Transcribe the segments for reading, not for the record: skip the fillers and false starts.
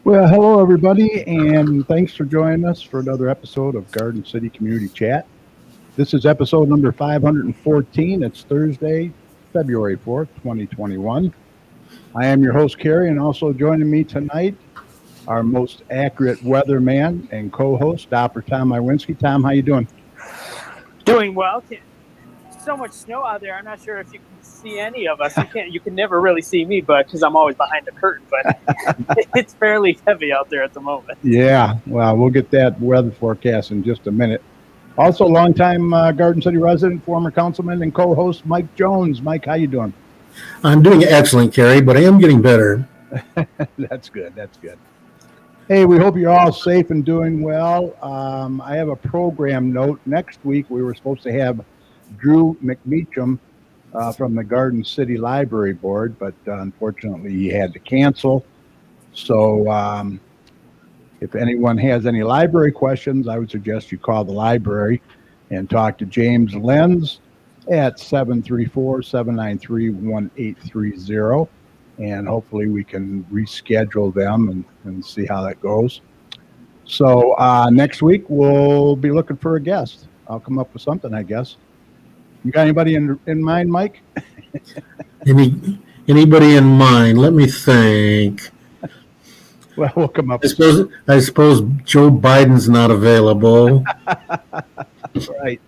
Well, hello everybody, and thanks for joining us for another episode of Garden City Community Chat. This is episode number 514. It's Thursday, February 4th, 2021. I am your host, Kerry, and also joining me tonight, our most accurate weatherman and co-host, Dr. Tom Iwinski. Tom, how you doing? Doing well. So much snow out there. I'm not sure if you can see any of us. You can never really see me, but because I'm always behind the curtain. But it's fairly heavy out there at the moment. Yeah, well, we'll get that weather forecast in just a minute. Also, longtime Garden City resident, former councilman, and co-host Mike Jones. Mike, how you doing? I'm doing excellent, Kerry, but I am getting better. That's good. That's good. Hey, we hope you're all safe and doing well. I have a program note. Next week, we were supposed to have Drew McMeacham from the Garden City Library Board, but unfortunately, he had to cancel. So, if anyone has any library questions, I would suggest you call the library and talk to James Lenz at 734-793-1830. And hopefully we can reschedule them and see how that goes. So next week we'll be looking for a guest. I'll come up with something, I guess. You got anybody in mind, Mike? Anybody in mind? Let me think. Well, we'll come up. I suppose Joe Biden's not available. Right.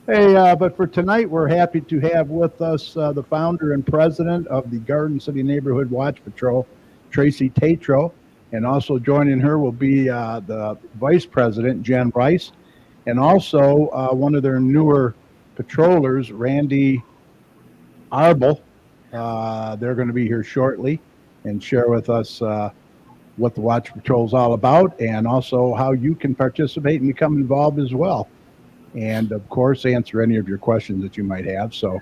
Hey, but for tonight, we're happy to have with us the founder and president of the Garden City Neighborhood Watch Patrol, Tracy Tatro, and also joining her will be the vice president, Jen Rice, and also one of their newer patrollers, Randy Arbel. They're going to be here shortly and share with us what the Watch Patrol is all about and also how you can participate and become involved as well. And, of course, answer any of your questions that you might have. So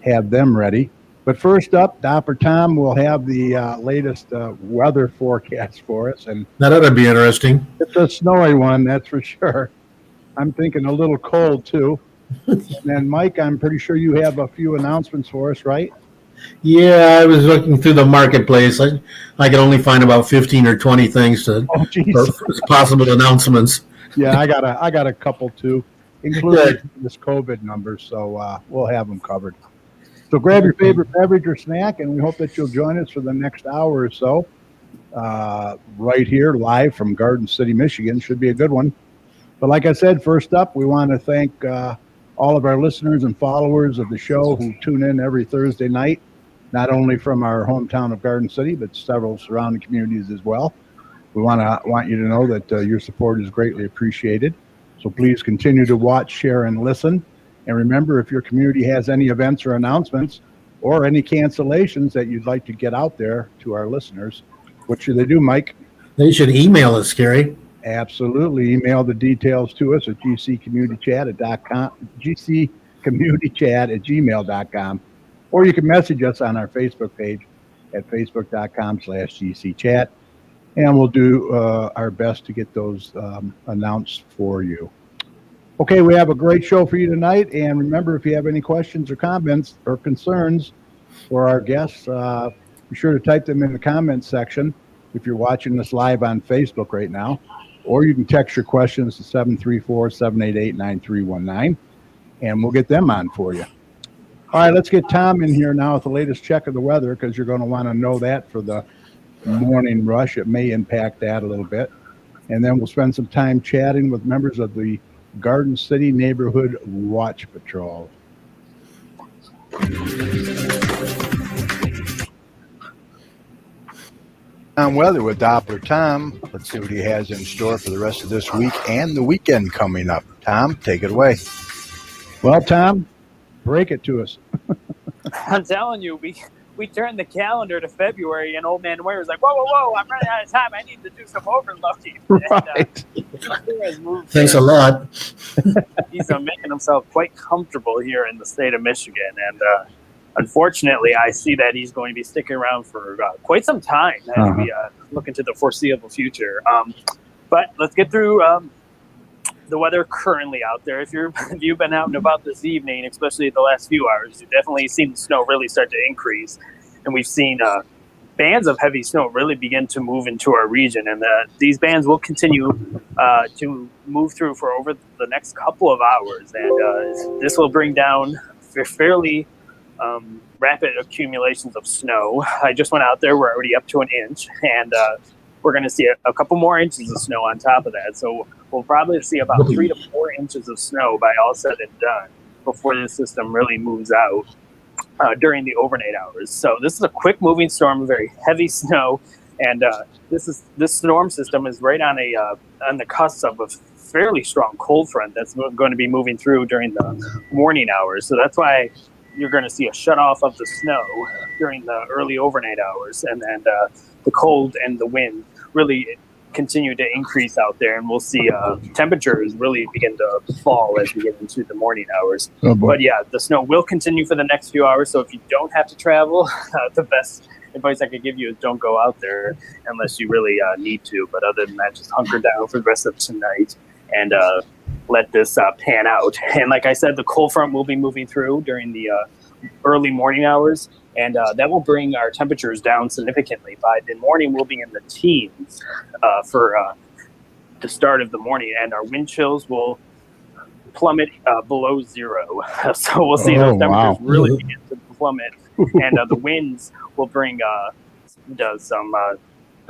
have them ready. But first up, Dr. Tom will have the latest weather forecast for us. And that ought to be interesting. It's a snowy one, that's for sure. I'm thinking a little cold, too. And then, Mike, I'm pretty sure you have a few announcements for us, right? Yeah, I was looking through the marketplace. I can only find about 15 or 20 things for possible announcements. Yeah, I got a couple, too. Including this COVID number, so we'll have them covered. So grab your favorite beverage or snack, and we hope that you'll join us for the next hour or so. Right here, live from Garden City, Michigan. Should be a good one. But like I said, first up, we want to thank all of our listeners and followers of the show who tune in every Thursday night, not only from our hometown of Garden City, but several surrounding communities as well. We want you to know that your support is greatly appreciated. So please continue to watch, share, and listen. And remember, if your community has any events or announcements or any cancellations that you'd like to get out there to our listeners, what should they do, Mike? They should email us, Gary. Absolutely. Email the details to us at gccommunitychat@gmail.com. Or you can message us on our Facebook page at facebook.com/gcchat. And we'll do our best to get those announced for you. Okay, we have a great show for you tonight. And remember, if you have any questions or comments or concerns for our guests, be sure to type them in the comments section if you're watching this live on Facebook right now. Or you can text your questions to 734-788-9319, and we'll get them on for you. All right, let's get Tom in here now with the latest check of the weather, because you're going to want to know that for the morning rush. It may impact that a little bit. And then we'll spend some time chatting with members of the Garden City Neighborhood Watch Patrol. On weather with Doppler Tom. Let's see what he has in store for the rest of this week and the weekend coming up. Tom, take it away. Well, Tom, break it to us. I'm telling you, we turned the calendar to February, and old man Ware was like, whoa, I'm running out of time. I need to do some overloading. Right. And, Thanks a lot. He's making himself quite comfortable here in the state of Michigan. And unfortunately, I see that he's going to be sticking around for quite some time as we look into the foreseeable future. But let's get through the weather currently out there. If you've been out and about this evening, especially the last few hours, you definitely seen the snow really start to increase. And we've seen bands of heavy snow really begin to move into our region, and these bands will continue to move through for over the next couple of hours, and this will bring down fairly rapid accumulations of snow. I just went out there; we're already up to an inch, and we're going to see a couple more inches of snow on top of that. So we'll probably see about 3 to 4 inches of snow by all said and done before the system really moves out during the overnight hours. So this is a quick moving storm, very heavy snow, and this storm system is right on the cusp of a fairly strong cold front that's going to be moving through during the morning hours. So that's why you're going to see a shut off of the snow during the early overnight hours, and then the cold and the wind really continue to increase out there, and we'll see temperatures really begin to fall as we get into the morning hours. Oh, boy. But yeah, the snow will continue for the next few hours, so if you don't have to travel, the best advice I could give you is don't go out there unless you really need to. But other than that, just hunker down for the rest of tonight and let this pan out. And like I said, the cold front will be moving through during the early morning hours, and that will bring our temperatures down significantly. By the morning, we'll be in the teens for the start of the morning, and our wind chills will plummet below 0. So we'll see those temperatures really begin to plummet, and the winds will bring the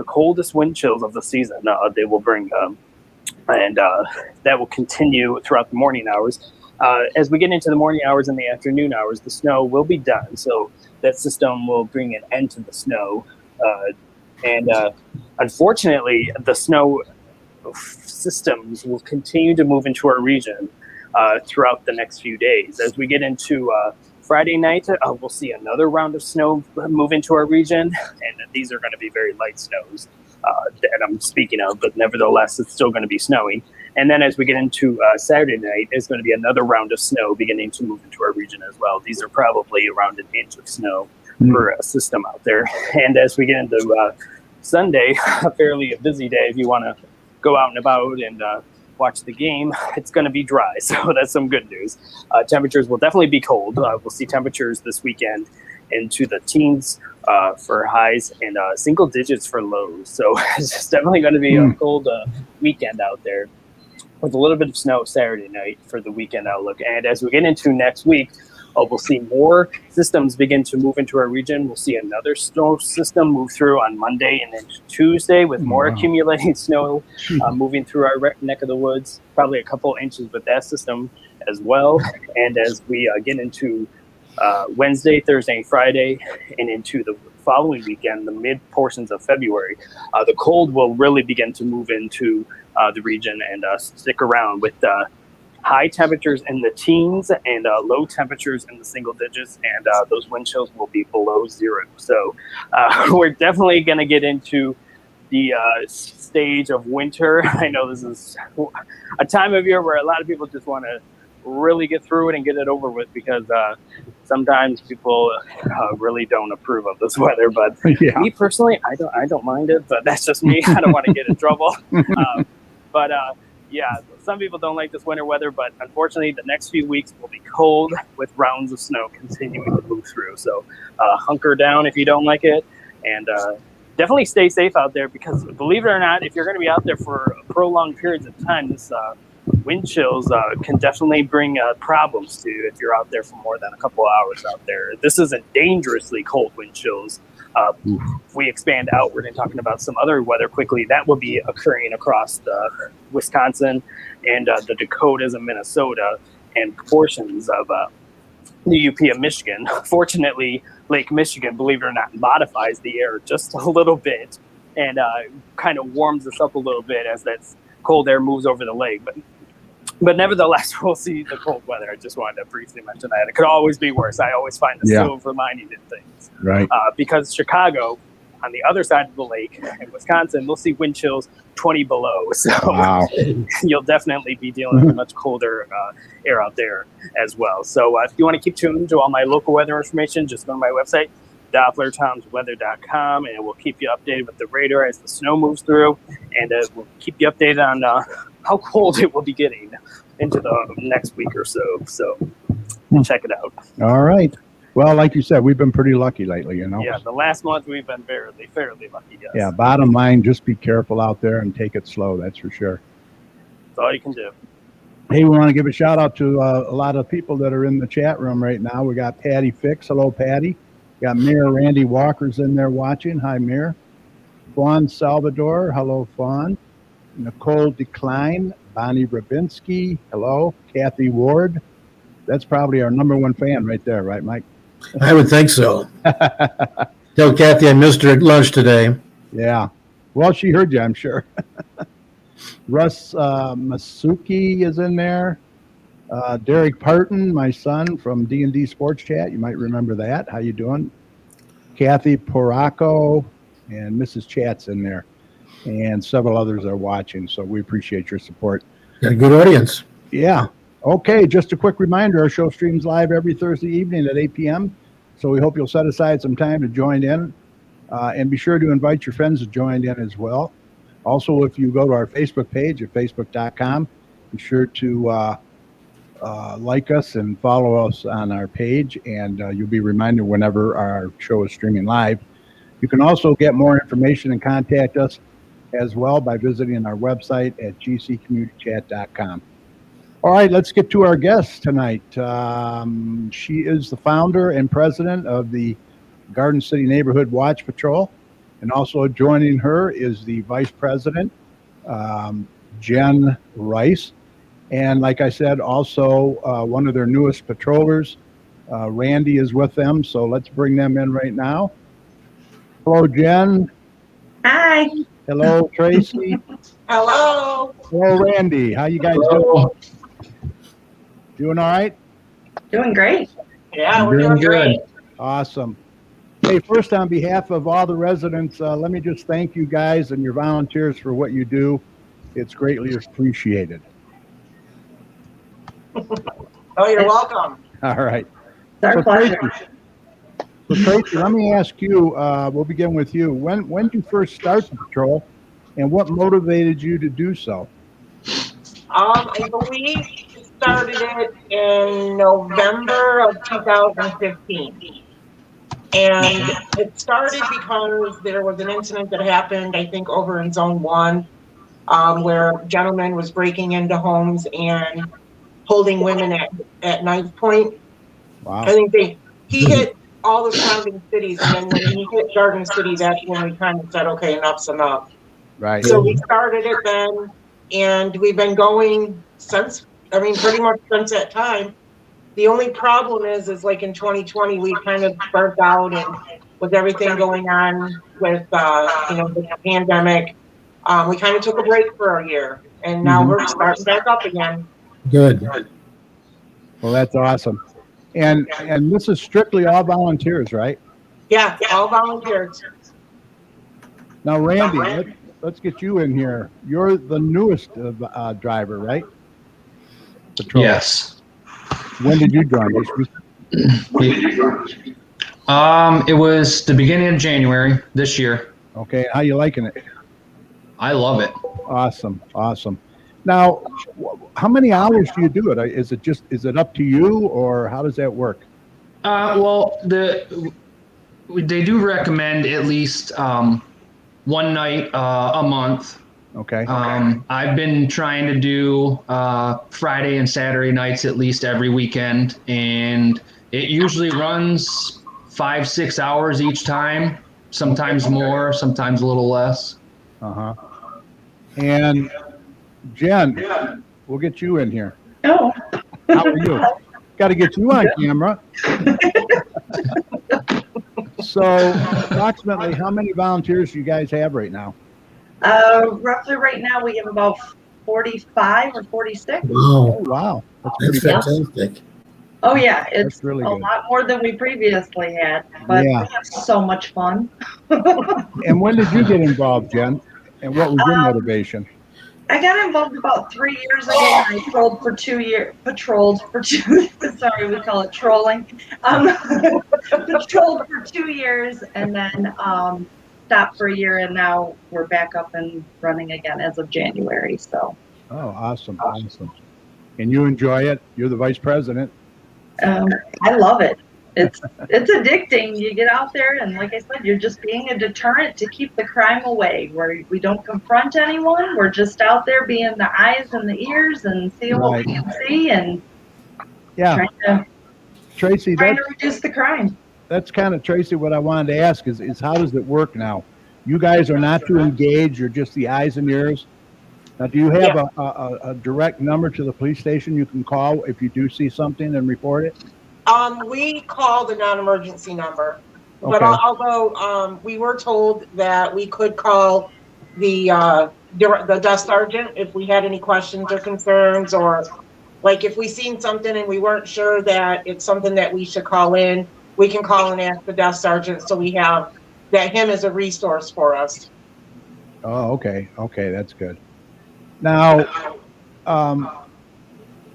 coldest wind chills of the season. They will bring, and that will continue throughout the morning hours. As we get into the morning hours and the afternoon hours, the snow will be done. So that system will bring an end to the snow. And unfortunately, the snow systems will continue to move into our region throughout the next few days. As we get into Friday night, we'll see another round of snow move into our region. And these are going to be very light snows that I'm speaking of, but nevertheless, it's still going to be snowing. And then as we get into Saturday night, there's going to be another round of snow beginning to move into our region as well. These are probably around an inch of snow per system out there. And as we get into Sunday, a fairly busy day if you want to go out and about and watch the game, it's going to be dry. So that's some good news. Temperatures will definitely be cold. We'll see temperatures this weekend into the teens for highs and single digits for lows. So it's definitely going to be a cold weekend out there, with a little bit of snow Saturday night for the weekend outlook. And as we get into next week, we'll see more systems begin to move into our region. We'll see another snow system move through on Monday and then Tuesday with more accumulating snow moving through our neck of the woods, probably a couple inches with that system as well. And as we get into Wednesday, Thursday, Friday, and into the following weekend, the mid portions of February, the cold will really begin to move into the region and stick around with high temperatures in the teens and low temperatures in the single digits, and those wind chills will be below 0. So we're definitely going to get into the stage of winter. I know this is a time of year where a lot of people just want to really get through it and get it over with, because sometimes people really don't approve of this weather. But me personally, I don't mind it, but that's just me. I don't want to get in trouble. But some people don't like this winter weather, but unfortunately the next few weeks will be cold with rounds of snow continuing to move through. So hunker down if you don't like it, and definitely stay safe out there, because believe it or not, if you're going to be out there for prolonged periods of time, this wind chills can definitely bring problems to you if you're out there for more than a couple of hours out there. This isn't dangerously cold wind chills. If we expand outward and talking about some other weather quickly, that will be occurring across the Wisconsin and the Dakotas and Minnesota and portions of the UP of Michigan. Fortunately, Lake Michigan, believe it or not, modifies the air just a little bit and kind of warms us up a little bit as that cold air moves over the lake. But nevertheless, we'll see the cold weather. I just wanted to briefly mention that. It could always be worse. I always find the silver lining in things. Right. Because Chicago, on the other side of the lake in Wisconsin, we'll see wind chills 20 below. So you'll definitely be dealing with much colder air out there as well. So if you want to keep tuned to all my local weather information, just go to my website, DopplerTomsWeather.com, and it will keep you updated with the radar as the snow moves through, and it will keep you updated on how cold it will be getting into the next week or so. So check it out. All right. Well, like you said, we've been pretty lucky lately, you know. Yeah, the last month we've been fairly lucky. Yes. Yeah, bottom line, just be careful out there and take it slow. That's for sure. That's all you can do. Hey, we want to give a shout out to a lot of people that are in the chat room right now. We got Patty Fix. Hello, Patty. We got Mayor Randy Walker's in there watching. Hi, Mayor. Fawn Salvador. Hello, Fawn. Nicole Decline. Bonnie Rabinski. Hello. Kathy Ward. That's probably our number one fan right there, right, Mike? I would think so. Tell Kathy I missed her at lunch today. Yeah. Well, she heard you, I'm sure. Russ Masuki is in there. Derek Parton, my son from D&D Sports Chat. You might remember that. How you doing? Kathy Poraco and Mrs. Chat's in there. And several others are watching, so we appreciate your support. Got a good audience. Yeah. Okay, just a quick reminder, our show streams live every Thursday evening at 8 p.m., so we hope you'll set aside some time to join in. And be sure to invite your friends to join in as well. Also, if you go to our Facebook page at facebook.com, be sure to like us and follow us on our page, and you'll be reminded whenever our show is streaming live. You can also get more information and contact us as well by visiting our website at gccommunitychat.com. All right, let's get to our guest tonight. She is the founder and president of the Garden City Neighborhood Watch Patrol. And also joining her is the vice president, Jen Rice. And like I said, also one of their newest patrollers, Randy, is with them. So let's bring them in right now. Hello, Jen. Hi. Hello, Tracy. Hello. Hello, Randy. How you guys doing? Doing all right? Doing great. Yeah, we're doing great. Awesome. Hey, first, on behalf of all the residents, let me just thank you guys and your volunteers for what you do. It's greatly appreciated. Oh, you're welcome. All right. It's our pleasure. Tracy, let me ask you, we'll begin with you. When did you first start the patrol, and what motivated you to do so? I believe we started it in November of 2015. And it started because there was an incident that happened, I think, over in Zone 1, where a gentleman was breaking into homes and holding women at knife point. Wow. I think he hit all the surrounding cities, and then when he hit Garden City, that's when we kind of said, okay, enough's enough. Right. So we started it then, and we've been going since, pretty much since that time. The only problem is like in 2020, we kind of burnt out, and with everything going on with, the pandemic, we kind of took a break for a year, and now we're starting back up again. Good. Well, that's awesome. And this is strictly all volunteers, right? Yeah, all volunteers. Now, Randy, let's get you in here. You're the newest driver, right? Patrol. Yes. When did you join? It was the beginning of January this year. Okay, how you liking it? I love it. Awesome. Now, how many hours do you do it? Is it up to you, or how does that work? Well, they do recommend at least one night a month. Okay. I've been trying to do Friday and Saturday nights at least every weekend, and it usually runs 5-6 hours each time, sometimes more, sometimes a little less. Uh-huh. And Jen, we'll get you in here. Oh. How are you? Got to get you on camera. So, approximately, how many volunteers do you guys have right now? Roughly right now we have about 45 or 46. Wow. Oh, wow. That's That's pretty good. fantastic. Oh yeah, it's That's really a good. lot more than we previously had, but Yeah. we have so much fun. And when did you get involved, Jen? And what was your motivation? I got involved about 3 years ago. I patrolled for 2 years. Sorry, we call it trolling. Patrolled for 2 years and then stopped for a year, and now we're back up and running again as of January. So. Oh, awesome. And you enjoy it? You're the vice president. I love it. It's addicting. You get out there and like I said, you're just being a deterrent to keep the crime away. Where we don't confront anyone. We're just out there being the eyes and the ears and seeing what we can see and Yeah, Tracy, trying to reduce the crime. that's kind of, Tracy, what I wanted to ask is how does it work now? You guys are not too engaged, you're just the eyes and ears. Now, do you have a direct number to the police station you can call if you do see something and report it? We call the non-emergency number, but Okay. although we were told that we could call the desk sergeant if we had any questions or concerns, or like if we seen something and we weren't sure that it's something that we should call in, we can call and ask the desk sergeant, so we have him as a resource for us. Oh, okay, that's good. Now,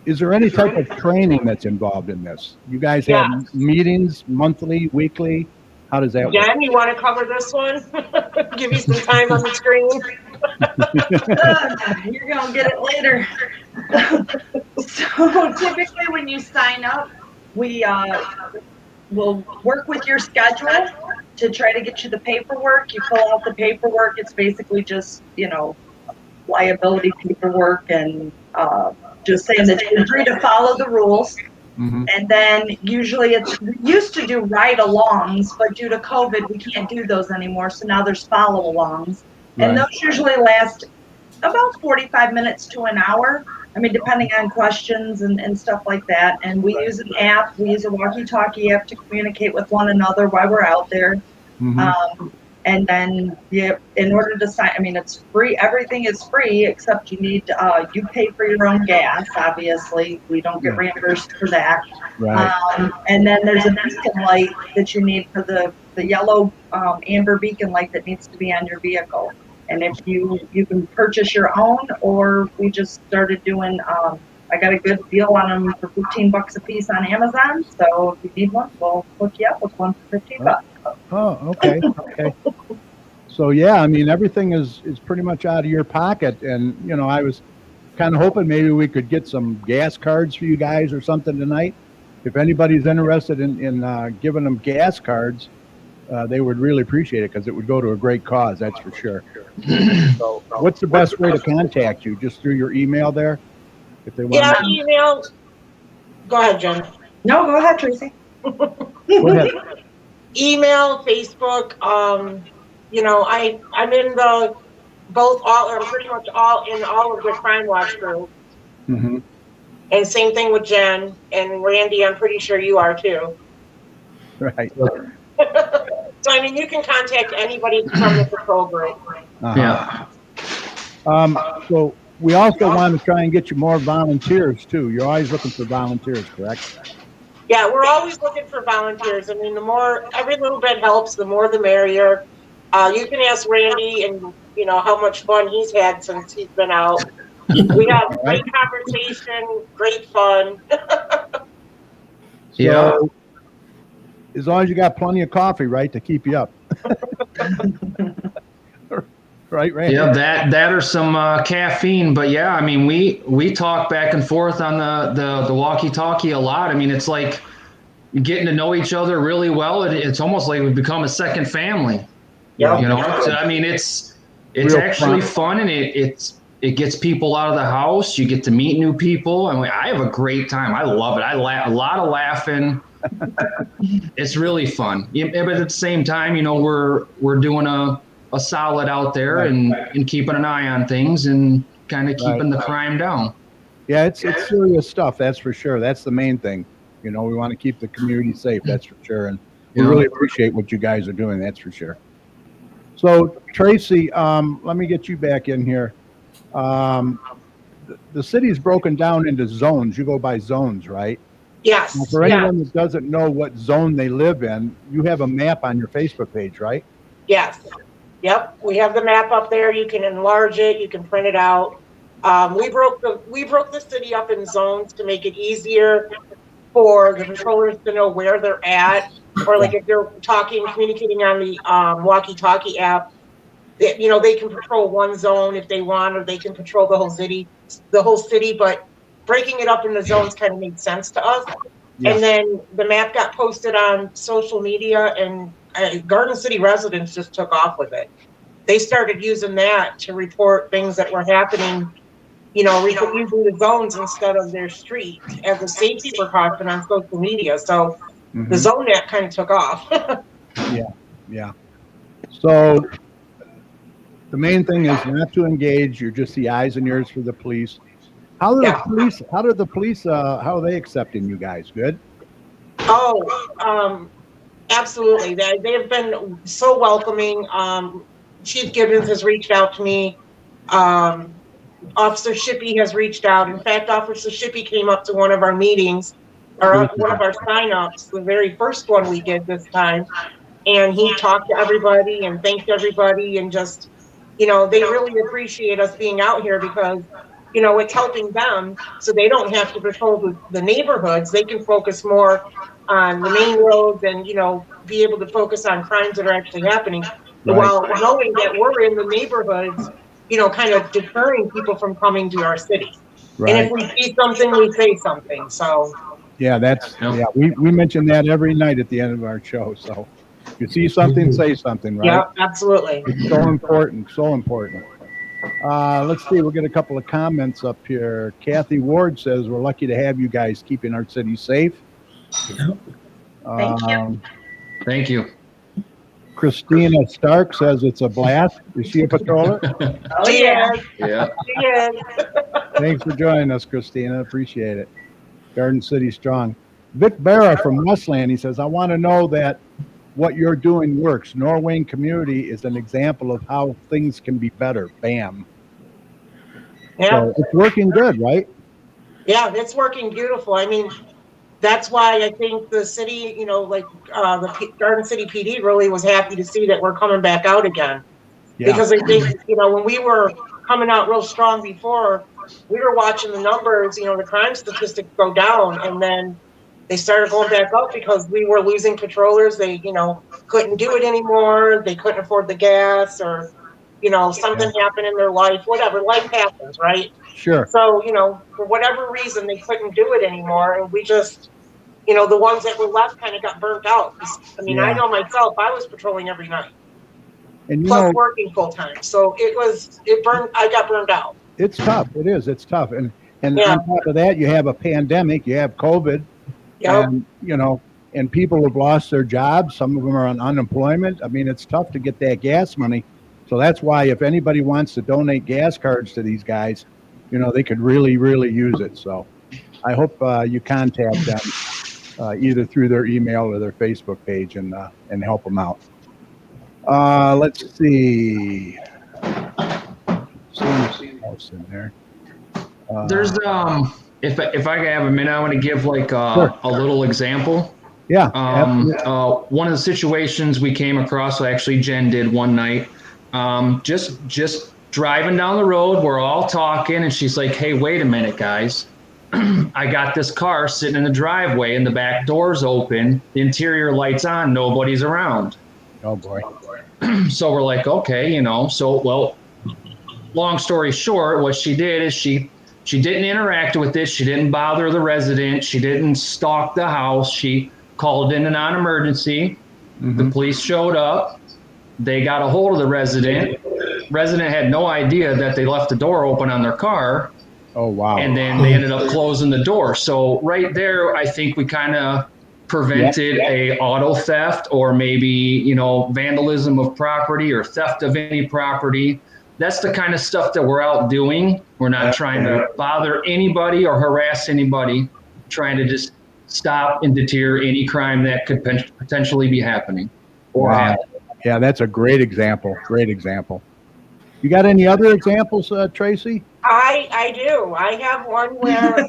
is there any type of training that's involved in this? You guys have meetings monthly, weekly? How does that work? Jen, you want to cover this one? Give you some time on the screen. You're gonna get it later. So typically when you sign up, we will work with your schedule to try to get you the paperwork. You fill out the paperwork. It's basically just, liability paperwork and just saying that you agree to follow the rules. Mm-hmm. And then usually we used to do ride-alongs, but due to COVID, we can't do those anymore. So now there's follow-alongs. And Right. those usually last about 45 minutes to an hour. I mean, depending on questions and stuff like that. And we use an app. We use a walkie-talkie app to communicate with one another while we're out there. Mm-hmm. And then in order to sign, I mean, it's free. Everything is free except you need, you pay for your own gas, obviously. We don't get reimbursed for that. Right. And then there's a beacon light that you need for the yellow amber beacon light that needs to be on your vehicle. And if you can purchase your own, or we just started doing, I got a good deal on them for $15 a piece on Amazon. So if you need one, we'll hook you up with one for $15. Oh, okay. So yeah, I mean, everything is pretty much out of your pocket. And, I was kind of hoping maybe we could get some gas cards for you guys or something tonight. If anybody's interested in giving them gas cards, they would really appreciate it because it would go to a great cause, that's for sure. So what's the best way to contact you? Just through your email there? If they want to. Email. Go ahead, Jen. No, go ahead, Tracy. Go ahead. Email, Facebook. I'm in I'm pretty much in all of the Crime Watch groups. Mm-hmm. And same thing with Jen and Randy. I'm pretty sure you are too. Right. So I mean, you can contact anybody from the patrol group. Uh-huh. So we also want to try and get you more volunteers too. You're always looking for volunteers, correct? Yeah, we're always looking for volunteers. I mean, every little bit helps. The more, the merrier. You can ask Randy, and how much fun he's had since he's been out. We have great conversation, great fun. So, as long as you got plenty of coffee, right, to keep you up. Right, Randy? Yeah, that or some caffeine. But yeah, I mean, we talk back and forth on the walkie-talkie a lot. I mean, it's like getting to know each other really well. It's almost like we've become a second family. Yeah. So, I mean, it's Real actually fun, and it gets people out of the house. You get to meet new people. I mean, I have a great time. I love it. I laugh, a lot of laughing. It's really fun. Yeah, but at the same time, we're doing a solid out there and keeping an eye on things and kind of keeping the crime down. Yeah, it's serious stuff, that's for sure. That's the main thing. We want to keep the community safe, that's for sure. And we really appreciate what you guys are doing, that's for sure. So, Tracy, let me get you back in here. The city's broken down into zones. You go by zones, right? Yes. Now, for anyone that doesn't know what zone they live in, you have a map on your Facebook page, right? Yes. Yep. We have the map up there. You can enlarge it. You can print it out. We broke the city up in zones to make it easier for the patrollers to know where they're at, or like if they're communicating on the walkie-talkie app, they can patrol one zone if they want, or they can patrol the whole city. But breaking it up into zones kind of made sense to us. Yeah. And then the map got posted on social media, and Garden City residents just took off with it. They started using that to report things that were happening, using the zones instead of their street as a safety precaution on social media. So the zone net kind of took off. Yeah. So the main thing is not to engage. You're just the eyes and ears for the police. How are the police, how are they accepting you guys? Good? Oh, absolutely. They have been so welcoming. Chief Gibbons has reached out to me. Officer Shippey has reached out. In fact, Officer Shippey came up to one of our meetings, or one of our sign-ups, the very first one we did this time. And he talked to everybody and thanked everybody, and just, they really appreciate us being out here because, it's helping them so they don't have to patrol the neighborhoods. They can focus more on the main roads and, be able to focus on crimes that are actually happening. Right. While knowing that we're in the neighborhoods, kind of deterring people from coming to our city. Right. And if we see something, we say something. So Yeah, we mention that every night at the end of our show. So if you see something, say something, right? yeah, absolutely. It's so important, so important. Let's see, we'll get a couple of comments up here. Kathy Ward says, we're lucky to have you guys keeping our city safe. Thank you. Thank you. Christina Stark says it's a blast. Is she a patroller? Oh, yeah. Yeah. She is. Thanks for joining us, Christina. Appreciate it. Garden City strong. Vic Barra from Westland, he says, I want to know that what you're doing works. Norwayne community is an example of how things can be better. Bam. Yeah. So it's working good, right? Yeah, it's working beautiful. I mean, that's why I think the city, the Garden City PD really was happy to see that we're coming back out again. Yeah. Because I think, when we were coming out real strong before, we were watching the numbers, the crime statistics go down, and then they started going back up because we were losing patrollers. They, couldn't do it anymore. They couldn't afford the gas, or, something happened in their life, whatever. Life happens, right? Sure. So, for whatever reason, they couldn't do it anymore. And we just, the ones that were left kind of got burnt out. I mean, I know myself, I was patrolling every night, And plus working full time. So I got burned out. It's tough. It is. It's tough. And Yeah. on top of that, you have a pandemic, you have COVID, Yep. and, and people have lost their jobs. Some of them are on unemployment. I mean, it's tough to get that gas money. So that's why if anybody wants to donate gas cards to these guys, they could really, really use it. So I hope you contact them either through their email or their Facebook page and help them out. Let's see. See what else in there. There's if I can have a minute, I want to give like a little example. Yeah. One of the situations we came across, actually Jen did one night, just driving down the road, we're all talking, and she's like, hey, wait a minute, guys. I got this car sitting in the driveway and the back door's open, the interior light's on, nobody's around. Oh boy. So we're like, okay, long story short, what she did is she didn't interact with this. She didn't bother the resident. She didn't stalk the house. She called in a non-emergency. The police showed up. They got a hold of the resident. Resident had no idea that they left the door open on their car. Oh, wow. And then they ended up closing the door. So right there, I think we kind of prevented a auto theft, or maybe, vandalism of property or theft of any property. That's the kind of stuff that we're out doing. We're not trying to bother anybody or harass anybody, trying to just stop and deter any crime that could potentially be happening or happen. Yeah, that's a great example. Great example. You got any other examples, Tracy? I do. I have one where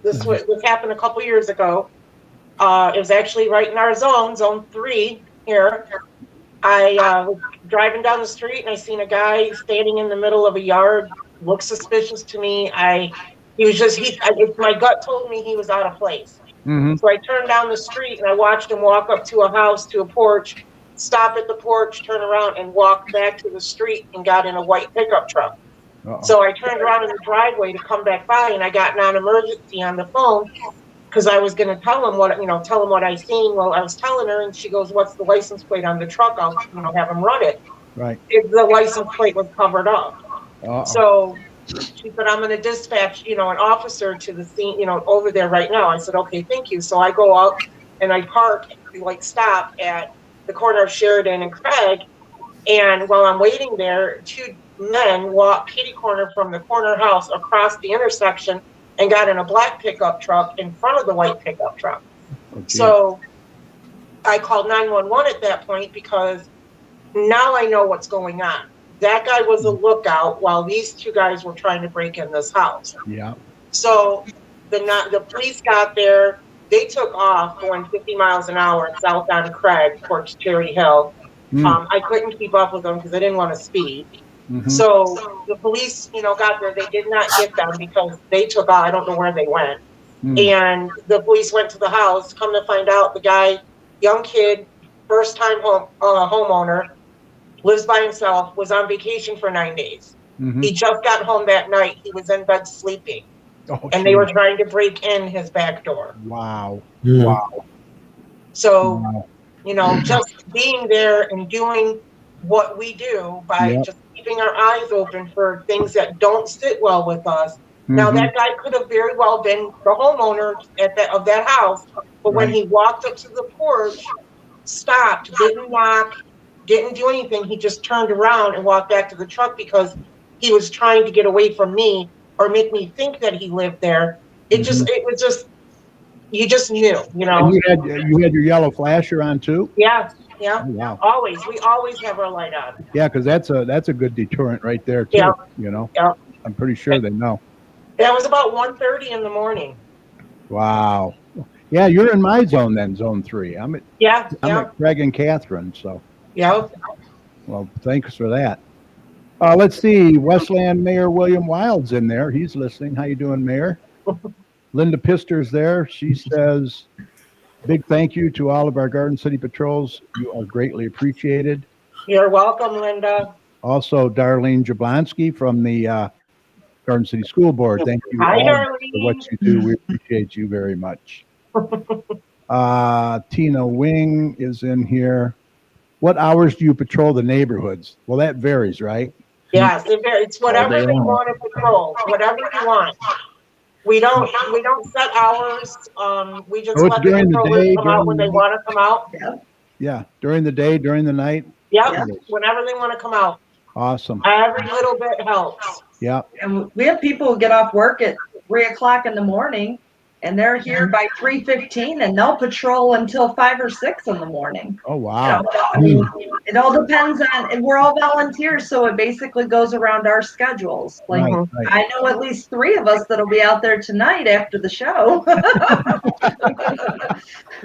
this happened a couple years ago. It was actually right in our zone 3 here. I was driving down the street and I seen a guy standing in the middle of a yard. Looked suspicious to me. My gut told me he was out of place. Mm-hmm. So I turned down the street and I watched him walk up to a house, to a porch, stop at the porch, turn around, and walk back to the street and got in a white pickup truck. Uh-oh. So I turned around in the driveway to come back by, and I got non-emergency on the phone. because I was going to tell him what I seen. Well, I was telling her, and she goes, "What's the license plate on the truck? I'll, have him run it." Right. The license plate was covered up. Uh-oh. So she said, "I'm going to dispatch, an officer to the scene, over there right now." I said, "Okay, thank you." So I go out and I park, stop at the corner of Sheridan and Craig. And while I'm waiting there, two men walked kitty corner from the corner house across the intersection and got in a black pickup truck in front of the white pickup truck. Okay. So I called 911 at that point because now I know what's going on. That guy was a lookout while these two guys were trying to break in this house. Yeah. So the police got there. They took off going 50 miles an hour south on Craig towards Cherry Hill. I couldn't keep up with them because I didn't want to speed. Mhm. So the police, got there. They did not get them because they took off. I don't know where they went. And the police went to the house. Come to find out, the guy, young kid, first time homeowner, lives by himself, was on vacation for 9 days. Mhm. He just got home that night. He was in bed sleeping. Oh, And they were geez. trying to break in his back door. Wow. Yeah. Wow. So, Wow. just being there and doing what we do by Yep. just keeping our eyes open for things that don't sit well with us. Now, Mhm. that guy could have very well been the homeowner of that house, but when Right. he walked up to the porch, stopped, didn't knock, didn't do anything, he just turned around and walked back to the truck because he was trying to get away from me or make me think that he lived there. It was just, you just knew, And you had your yellow flasher on too? Yeah, Oh, wow. always. We always have our light on. Yeah, because that's a good deterrent right there too. Yeah. Yeah. I'm pretty sure they know. That was about 1:30 in the morning. Wow. Yeah, you're in my zone then, zone 3. I'm Yeah, at Craig and Catherine, so yeah. well, thanks for that. Let's see, Westland Mayor William Wild's in there. He's listening. How you doing, Mayor? Linda Pister's there. She says, big thank you to all of our Garden City patrols. You are greatly appreciated. You're welcome, Linda. Also, Darlene Jablonski from the Garden City School Board. Thank you Hi, all Darlene. for what you do. We appreciate you very much. Tina Wing is in here. What hours do you patrol the neighborhoods? Well, that varies, right? Yes, it's whatever they want to patrol, whatever you want. We don't set hours. We just Oh, it's let the during the patrollers day, come out when they during the- want to come out. Yeah, during the day, during the night. Yep, whenever they want to come out. Awesome. Every little bit helps. Yeah. And we have people who get off work at 3:00 in the morning, and they're here by 3:15, and they'll patrol until 5 or 6 in the morning. Oh, wow. I mean, it all depends on, and we're all volunteers, so it basically goes around our schedules. Like, Right, right. I know at least 3 of us that'll be out there tonight after the show.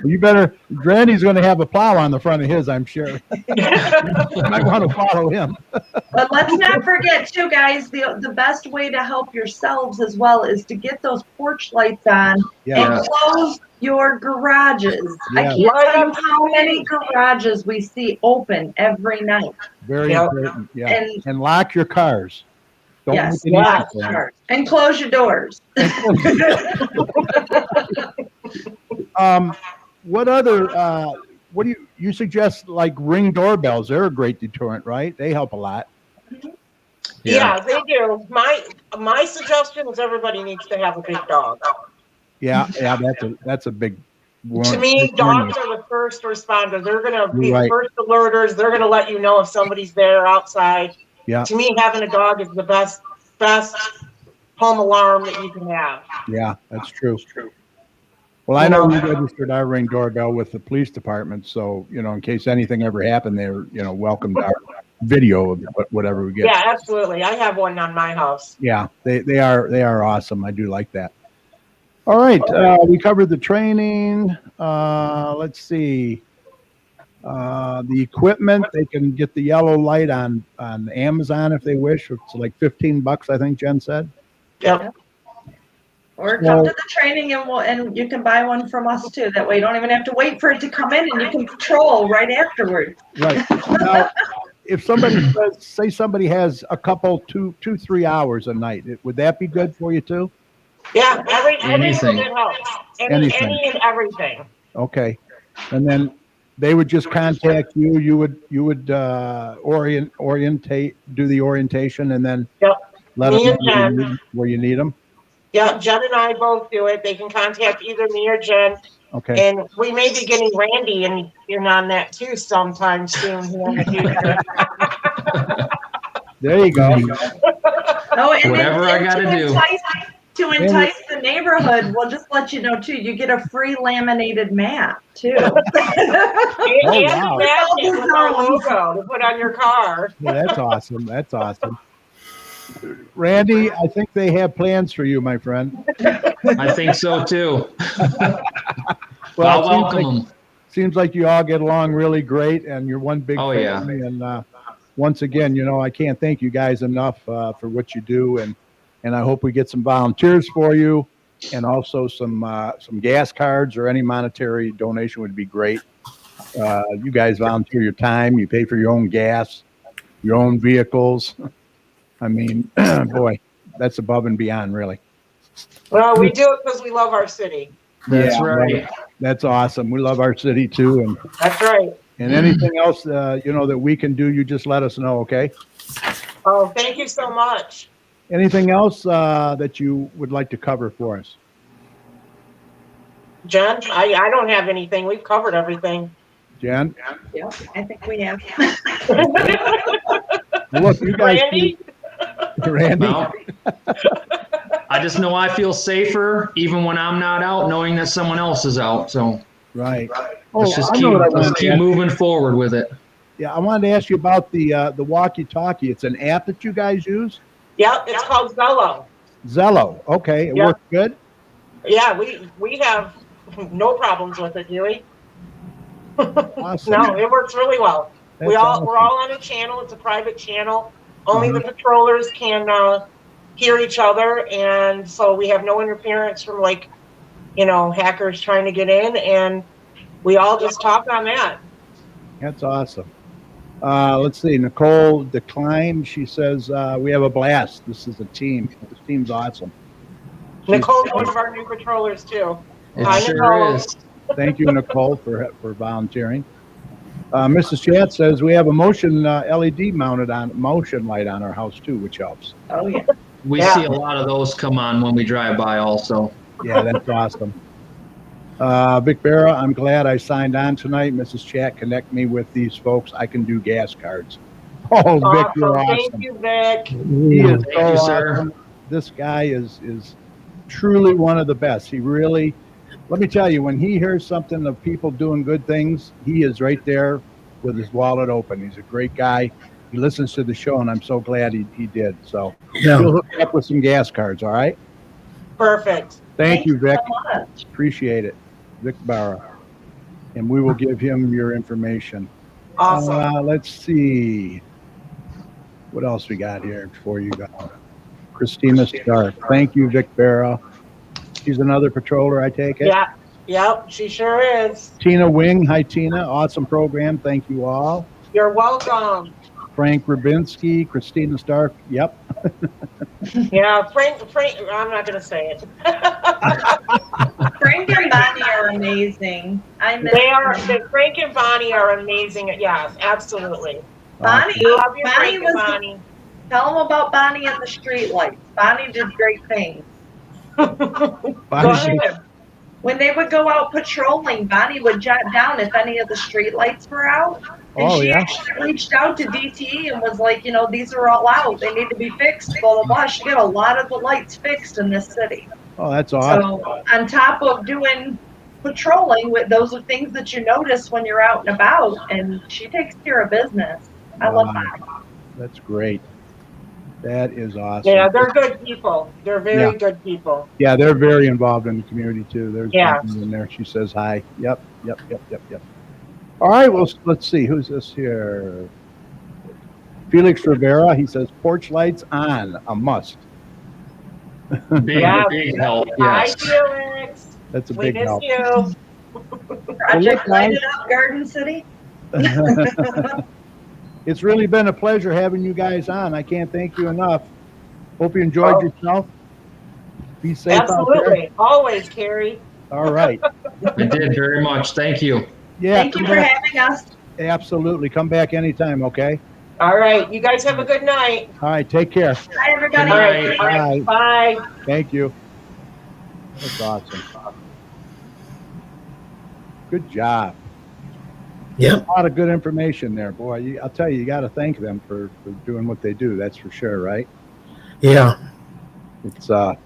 You better, Granny's going to have a plow on the front of his, I'm sure. You might want to follow him. But let's not forget too, guys, the best way to help yourselves as well is to get those porch lights on Yeah. and close your garages. I Yeah. can't tell you how many garages we see open every night. Very Yep. important. Yeah. And And lock your cars. Don't yes, make any yeah. noise. and close your doors. What other, what do you suggest, like Ring doorbells? They're a great deterrent, right? They help a lot. Yeah, they do. My suggestion is everybody needs to have a big dog. Yeah, that's a big one. To me, Big one. dogs are the first responder. They're gonna be Right. first alerters. They're gonna let you know if somebody's there outside. Yeah. To me, having a dog is the best home alarm that you can have. Yeah, that's true. Well, I know we registered our Ring doorbell with the police department, so, in case anything ever happened, they're, welcome to our video of whatever we get. Yeah, absolutely. I have one on my house. Yeah, they are awesome. I do like that. All right, we covered the training. Let's see. The equipment, they can get the yellow light on Amazon if they wish. It's like $15, I think Jen said. Yep. Or come to the training and you can buy one from us too. That way you don't even have to wait for it to come in and you can patrol right afterwards. Right. Now, if somebody say somebody has a couple, 2-3 hours a night, would that be good for you too? Yeah, every Anything. little bit helps. Anything. Any and everything. Okay. And then they would just contact you. You would do the orientation and then Yep. let Me them and know Jen. where you need them. Yeah, Jen and I both do it. They can contact either me or Jen. Okay. And we may be getting Randy in on that too sometime soon here in the future. There you go. Oh, and Whatever I gotta do. To entice the neighborhood, we'll just let you know too, you get a free laminated mat too. And wow. a magnet with our logo to put on your car. Yeah, that's awesome. That's awesome. Randy, I think they have plans for you, my friend. I think so too. Well, I'll welcome them. Seems like you all get along really great, and you're one big Oh, yeah. family. And once again, I can't thank you guys enough for what you do, and I hope we get some volunteers for you, and also some gas cards or any monetary donation would be great. You guys volunteer your time, you pay for your own gas, your own vehicles. I mean, boy, that's above and beyond, really. Well, we do it because we love our city. That's right. That's awesome. We love our city too, and That's right. anything else that we can do, you just let us know, okay? Oh, thank you so much. Anything else that you would like to cover for us? Jen, I don't have anything. We've covered everything. Jen? Yeah, I think we have. Well, look, you guys, Randy? Randy. Well, I just know I feel safer even when I'm not out, knowing that someone else is out. So Right. let's just I know what I wanted let's to keep ask moving forward with it. Yeah, I wanted to ask you about the walkie-talkie. It's an app that you guys use? Yep, it's called Zello. Zello. Okay, it Yeah. works good? Yeah, we have no problems with it, do we? Awesome. No, it works really well. That's We're awesome. all on a channel. It's a private channel. Only Uh-huh. the patrollers can hear each other, and so we have no interference from hackers trying to get in, and we all just talk on that. That's awesome. Let's see. Nicole Decline. She says, we have a blast. This is a team. This team's awesome. Nicole's one of our new patrollers too. It Hi, sure Nicole. is. Thank you, Nicole, for volunteering. Mrs. Chat says we have a motion LED mounted on motion light on our house too, which helps. Oh, yeah. We Yeah. see a lot of those come on when we drive by also. Yeah, that's awesome. Vic Barra, I'm glad I signed on tonight. Mrs. Chat, connect me with these folks. I can do gas cards. Oh, Vic, you're Awesome. awesome. Thank you, Vic. He is Thank so you, sir. awesome. This guy is truly one of the best. He really, let me tell you, when he hears something of people doing good things, he is right there with his wallet open. He's a great guy. He listens to the show, and I'm so glad he did. So Yeah. he'll hook you up with some gas cards, all right? Perfect. Thank you, Vic. so much. Appreciate it. Vic Barra. And we will give him your information. Awesome. Let's see. What else we got here before you go? Christina Stark. Thank you, Vic Barra. She's another patroller, I take it. Yeah. Yep. She sure is. Tina Wing. Hi, Tina. Awesome program. Thank you all. You're welcome. Frank Rubinski. Christina Stark. Yep. Yeah, Frank. I'm not gonna say it. Frank and Bonnie are amazing. I miss They are. them. Frank and Bonnie are amazing. Yes, absolutely. Bonnie, Love you, Bonnie Frank and was. Bonnie. Tell them about Bonnie and the streetlights. Bonnie did great things. Go Bonnie, ahead. When they would go out patrolling, Bonnie would jot down if any of the streetlights were out. And Oh, she yeah. actually reached out to DTE and was like, these are all out. They need to be fixed, blah, blah, blah. She got a lot of the lights fixed in this city. Oh, that's awesome. So on top of doing patrolling, those are things that you notice when you're out and about, and she takes care of business. I love that. That's great. That is awesome. Yeah, they're good people. They're very Yeah. good people. Yeah, they're very involved in the community too. There's Yeah. something in there. She says hi. Yep. All right, well, let's see. Who's this here? Felix Rivera. He says porch lights on, a must. Big, Yeah. big help. Hi, Yes. Felix. That's a We big miss help. you. Project guys. Light It Up Garden City. It's really been a pleasure having you guys on. I can't thank you enough. Hope you enjoyed Oh. yourself. Be safe out there. Absolutely. Always, Carrie. All right. I did very much. Thank you. Yeah. Thank you come for back. having us. Absolutely. Come back anytime, okay? All right. You guys have a good night. All right. Take care. Bye, everybody. All right. All right. Bye. Thank you. That's awesome. Good job. Yep. A lot of good information there, boy. I'll tell you, you got to thank them for doing what they do. That's for sure, right? Yeah. It's I'm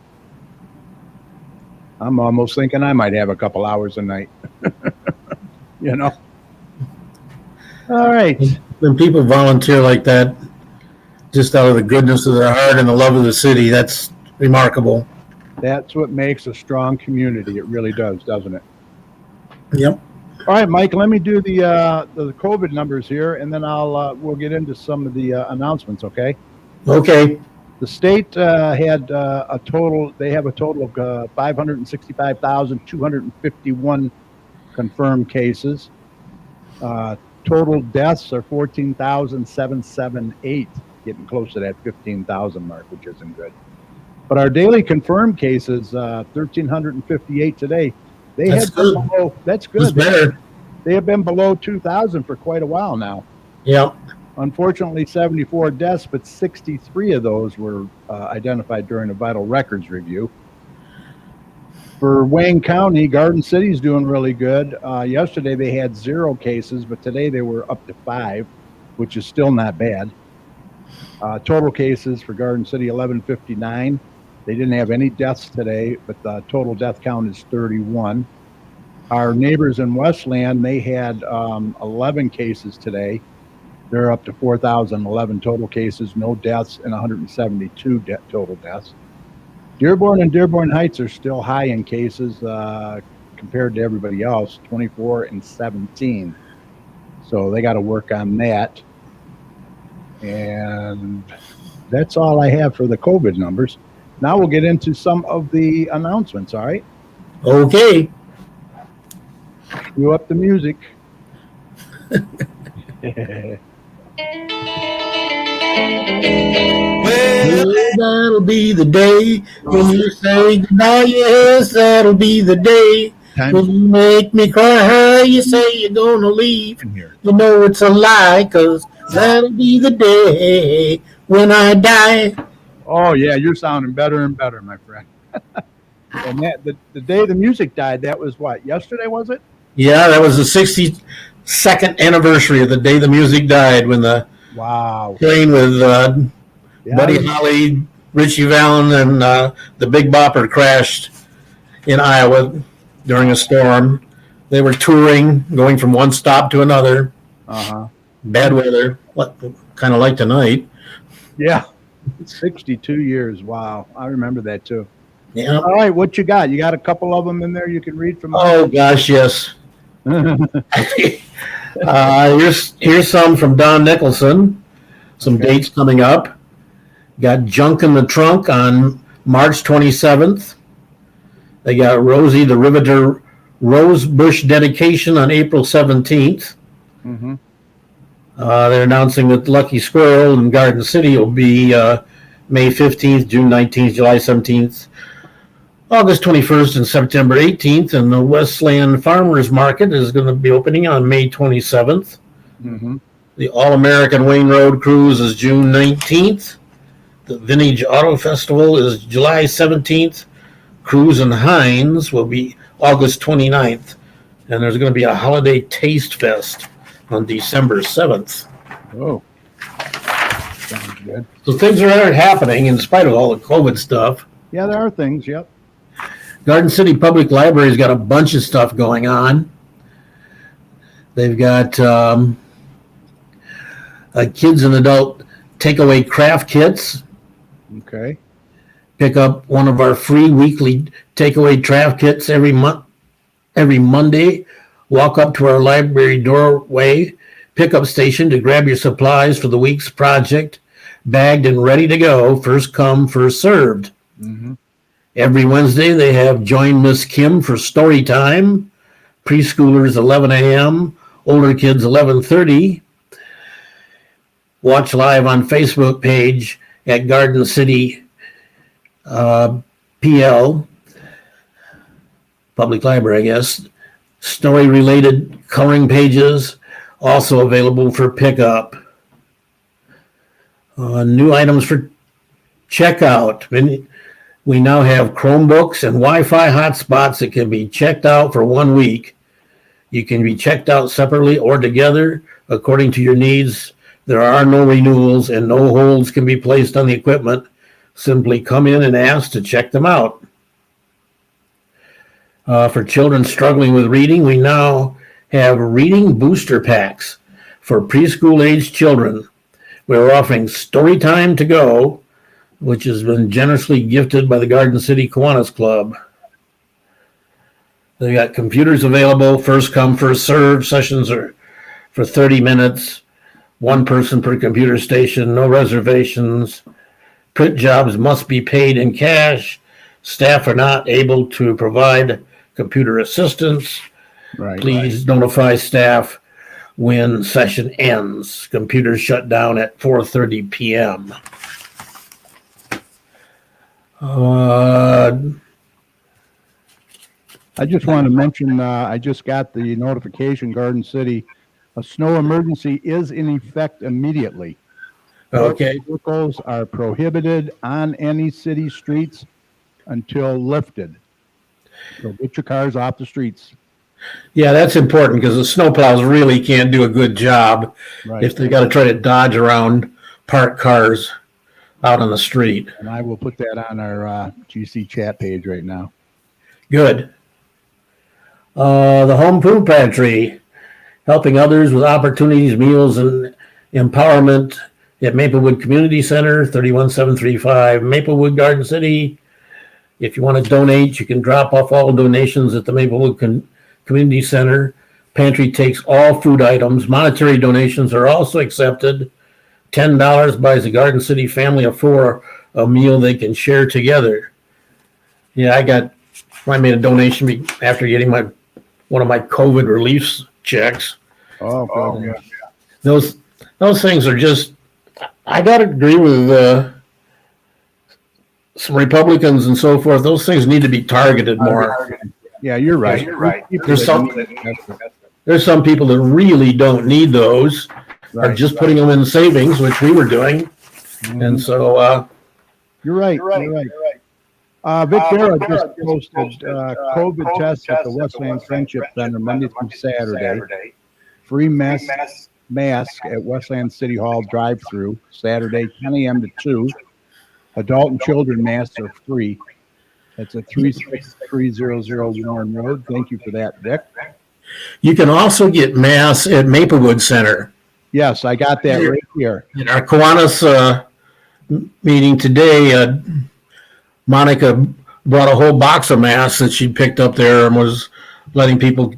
almost thinking I might have a couple hours a night. You know. All right. When people volunteer like that, just out of the goodness of their heart and the love of the city, that's remarkable. That's what makes a strong community. It really does, doesn't it? Yep. All right, Mike. Let me do the COVID numbers here, and then we'll get into some of the announcements. Okay. Okay. The state had a total. They have a total of 565,251 confirmed cases. Total deaths are 14,778, getting close to that 15,000 mark, which isn't good. But our daily confirmed cases, 1,358 today. That's been good. below. That's good. It's better. They have been below 2,000 for quite a while now. Yep. Unfortunately, 74 deaths, but 63 of those were identified during a vital records review. For Wayne County, Garden City's doing really good. Yesterday they had 0 cases, but today they were up to 5, which is still not bad. Total cases for Garden City, 1159. They didn't have any deaths today, but the total death count is 31. Our neighbors in Westland, they had 11 cases today. They're up to 4,011 total cases, no deaths, and 172 total deaths. Dearborn and Dearborn Heights are still high in cases compared to everybody else, 24 and 17. So they got to work on that. And that's all I have for the COVID numbers. Now we'll get into some of the announcements, all right? Okay. Cue up the music. Well, that'll be the day when you say goodbye. Yes, that'll be the day Time when you make me cry. You say you're gonna leave. in here. You know it's a lie, 'cause that'll be the day when I die. Oh, yeah, you're sounding better and better, my friend. And that the day the music died, that was what, yesterday, was it? Yeah, that was the 62nd anniversary of the day the music died, when the Wow. plane with Yeah, Buddy Holly, Richie Valens, and the Big Bopper crashed in Iowa during a storm. They were touring, going from one stop to another. uh-huh. Bad weather, kind of like tonight. Yeah. 62 years. Wow. I remember that too. Yeah. All right, what you got? You got a couple of them in there you can read from? Oh gosh, yes. Here's some from Don Nicholson. Some Okay. dates coming up. Got Junk in the Trunk on March 27th. They got Rosie the Riveter Rosebush dedication on April 17th. Mm-hmm. They're announcing that Lucky Squirrel in Garden City will be May 15th, June 19th, July 17th, August 21st, and September 18th. And the Westland Farmers Market is going to be opening on May 27th. Mm-hmm. The All-American Wayne Road Cruise is June 19th. The Vintage Auto Festival is July 17th. Cruise and Hines will be August 29th. And there's going to be a Holiday Taste Fest on December 7th. Oh. Sounds good. So things are happening in spite of all the COVID stuff. Yeah, there are things, yep. Garden City Public Library's got a bunch of stuff going on. They've got kids and adult takeaway craft kits. Okay. Pick up one of our free weekly takeaway craft kits every Monday. Walk up to our library doorway pickup station to grab your supplies for the week's project, bagged and ready to go. First come, first served. Mm-hmm. Every Wednesday they have Join Miss Kim for story time. Preschoolers 11 a.m., older kids 11:30. Watch live on Facebook page at Garden City PL, public library, I guess. Story-related coloring pages, also available for pickup. New items for checkout. We now have Chromebooks and Wi-Fi hotspots that can be checked out for 1 week. You can be checked out separately or together according to your needs. There are no renewals and no holds can be placed on the equipment. Simply come in and ask to check them out. For children struggling with reading, we now have reading booster packs for preschool age children. We're offering Story Time to Go, which has been generously gifted by the Garden City Kiwanis Club. They got computers available, first come, first serve. Sessions are for 30 minutes, one person per computer station, no reservations. Print jobs must be paid in cash. Staff are not able to provide computer assistance. Right. Please notify staff when session ends. Computers shut down at 4:30 p.m. I just want to mention, I just got the notification, Garden City, a snow emergency is in effect immediately. Okay. Vehicles are prohibited on any city streets until lifted. So get your cars off the streets. Yeah, that's important because the snowplows really can't do a good job Right. if they got to try to dodge around parked cars out on the street. And I will put that on our GC chat page right now. Good. The home food pantry, helping others with opportunities, meals, and empowerment at Maplewood Community Center, 31735 Maplewood, Garden City. If you want to donate, you can drop off all donations at the Maplewood Community Center. Pantry takes all food items. Monetary donations are also accepted. $10 buys the Garden City family of 4 a meal they can share together. Yeah, I made a donation after getting one of my COVID relief checks. Oh, good. Yeah. Those things are just, I got to agree with some Republicans and so forth. Those things need to be targeted more. Yeah, you're right. There's some people that really don't need those, are just putting them in savings, which we were doing. And so, You're right. Vic Dara just posted COVID tests at the Westland Friendship Center Monday through Saturday. Free mask at Westland City Hall drive-through Saturday, 10 a.m. to 2. Adult and children masks are free. That's at 36300 Warren Road. Thank you for that, Vic. you can also get masks at Maplewood Center. Yes, I got that right here. In our Kiwanis meeting today, Monica brought a whole box of masks that she picked up there and was letting people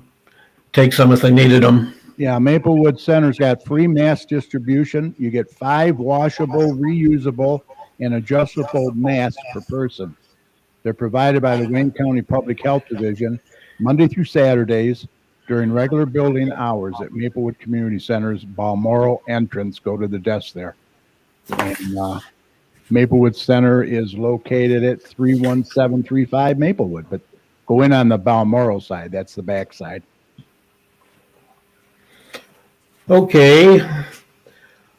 take some if they needed them. Yeah, Maplewood Center's got free mask distribution. You get 5 washable, reusable, and adjustable masks per person. They're provided by the Wayne County Public Health Division Monday through Saturdays during regular building hours at Maplewood Community Center's Balmoral entrance. Go to the desk there. And Maplewood Center is located at 31735 Maplewood, but go in on the Balmoral side. That's the back side. Okay.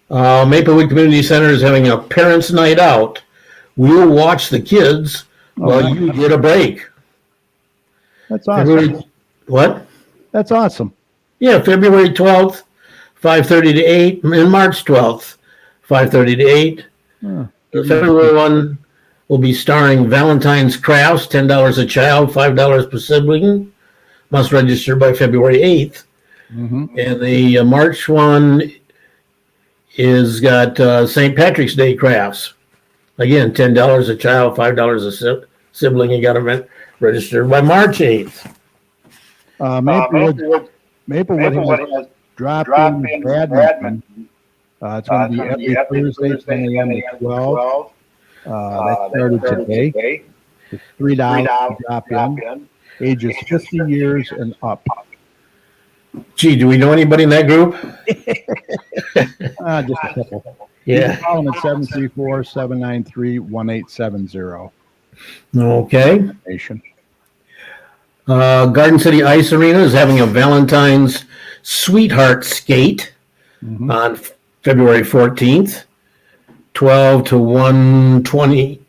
Maplewood Community Center is having a parents' night out. We'll watch the kids while you get a break. That's awesome. What? That's awesome. Yeah, February 12th, 5:30 to 8, and March 12th, 5:30 to 8. The February one will be starring Valentine's Crafts, $10 a child, $5 per sibling. Must register by February 8th. Mm-hmm. And the March one is got St. Patrick's Day crafts. Again, $10 a child, $5 a sibling. You got to register by March 8th. Maplewood has drop-in badminton. It's going to be every Thursday, 10 a.m. to 12. That started today. It's $3 to drop in. Ages 50 years and up. Gee, do we know anybody in that group? Just a couple. You Yeah. can call them at 734-793-1870. Okay. Nation. Garden City Ice Arena is having a Valentine's Sweetheart Skate Mhm. on February 14th, 12 to 1:20.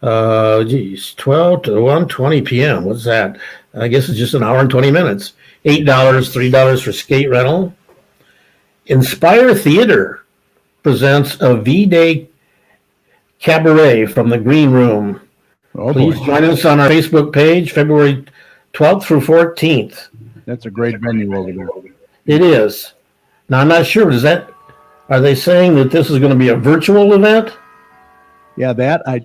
12 to 1:20 p.m. What's that? I guess it's just an hour and 20 minutes. $8, $3 for skate rental. Inspire Theater presents a V-Day Cabaret from the Green Room. Oh Please boy, join us on our Facebook page, February 12th through 14th. that's a great venue over there. It is. Now, I'm not sure. Are they saying that this is going to be a virtual event? Yeah, that I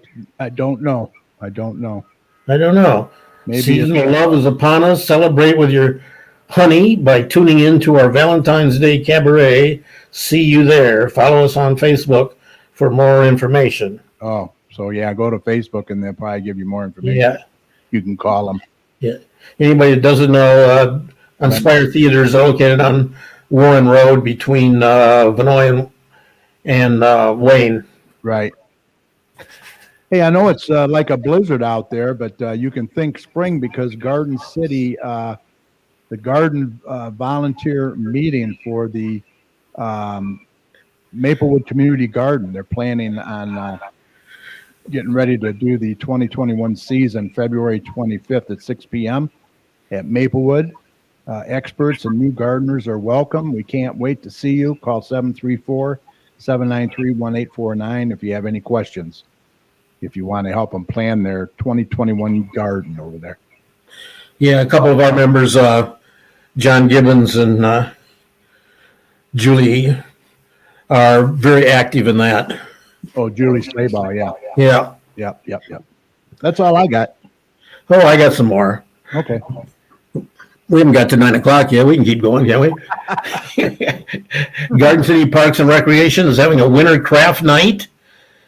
don't know. I don't know. I don't know. Maybe Season it's, of love is upon us. Celebrate with your honey by tuning in to our Valentine's Day Cabaret. See you there. Follow us on Facebook for more information. oh, so yeah, go to Facebook and they'll probably give you more information. Yeah. You can call them. Anybody that doesn't know, Inspire Theater is located on Warren Road between Vinoy and Wayne. Right. Hey, I know it's like a blizzard out there, but you can think spring because Garden City, the garden volunteer meeting for the Maplewood Community Garden, they're planning on getting ready to do the 2021 season, February 25th at 6 p.m. at Maplewood. Experts and new gardeners are welcome. We can't wait to see you. Call 734-793-1849 if you have any questions. If you want to help them plan their 2021 garden over there. Yeah, a couple of our members, John Gibbons and Julie, are very active in that. Oh, Julie Slayball, yeah. Yeah. Yep. That's all I got. Oh, I got some more. Okay. We haven't got to 9 o'clock yet. We can keep going, can't we? Garden City Parks and Recreation is having a winter craft night.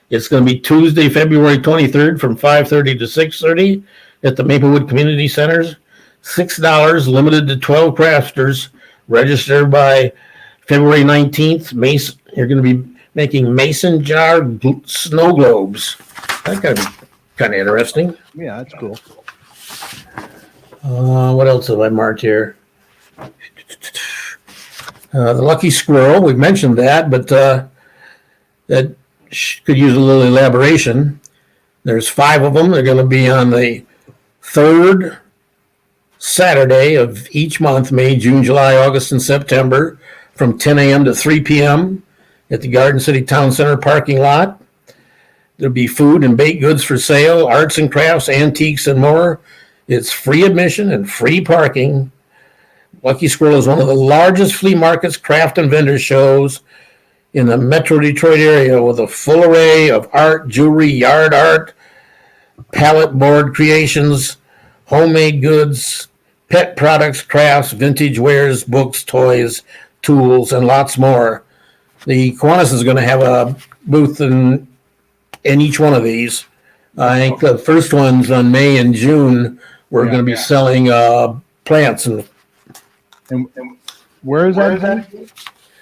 It's going to be Tuesday, February 23rd from 5:30 to 6:30 at the Maplewood Community Centers. $6, limited to 12 crafters. Register by February 19th. You're going to be making mason jar snow globes. That's got to be kind of interesting. Yeah, that's cool. What else have I marked here? The Lucky Squirrel, we mentioned that, but that could use a little elaboration. There's 5 of them. They're going to be on the 3rd Saturday of each month, May, June, July, August, and September, from 10 a.m. to 3 p.m. at the Garden City Town Center parking lot. There'll be food and baked goods for sale, arts and crafts, antiques, and more. It's free admission and free parking. Lucky Squirrel is one of the largest flea markets, craft, and vendor shows in the Metro Detroit area, with a full array of art, jewelry, yard art, pallet board creations, homemade goods, pet products, crafts, vintage wares, books, toys, tools, and lots more. The Kiwanis is going to have a booth in each one of these. I think the first one's on May and June. We're going to be selling plants. And where is that?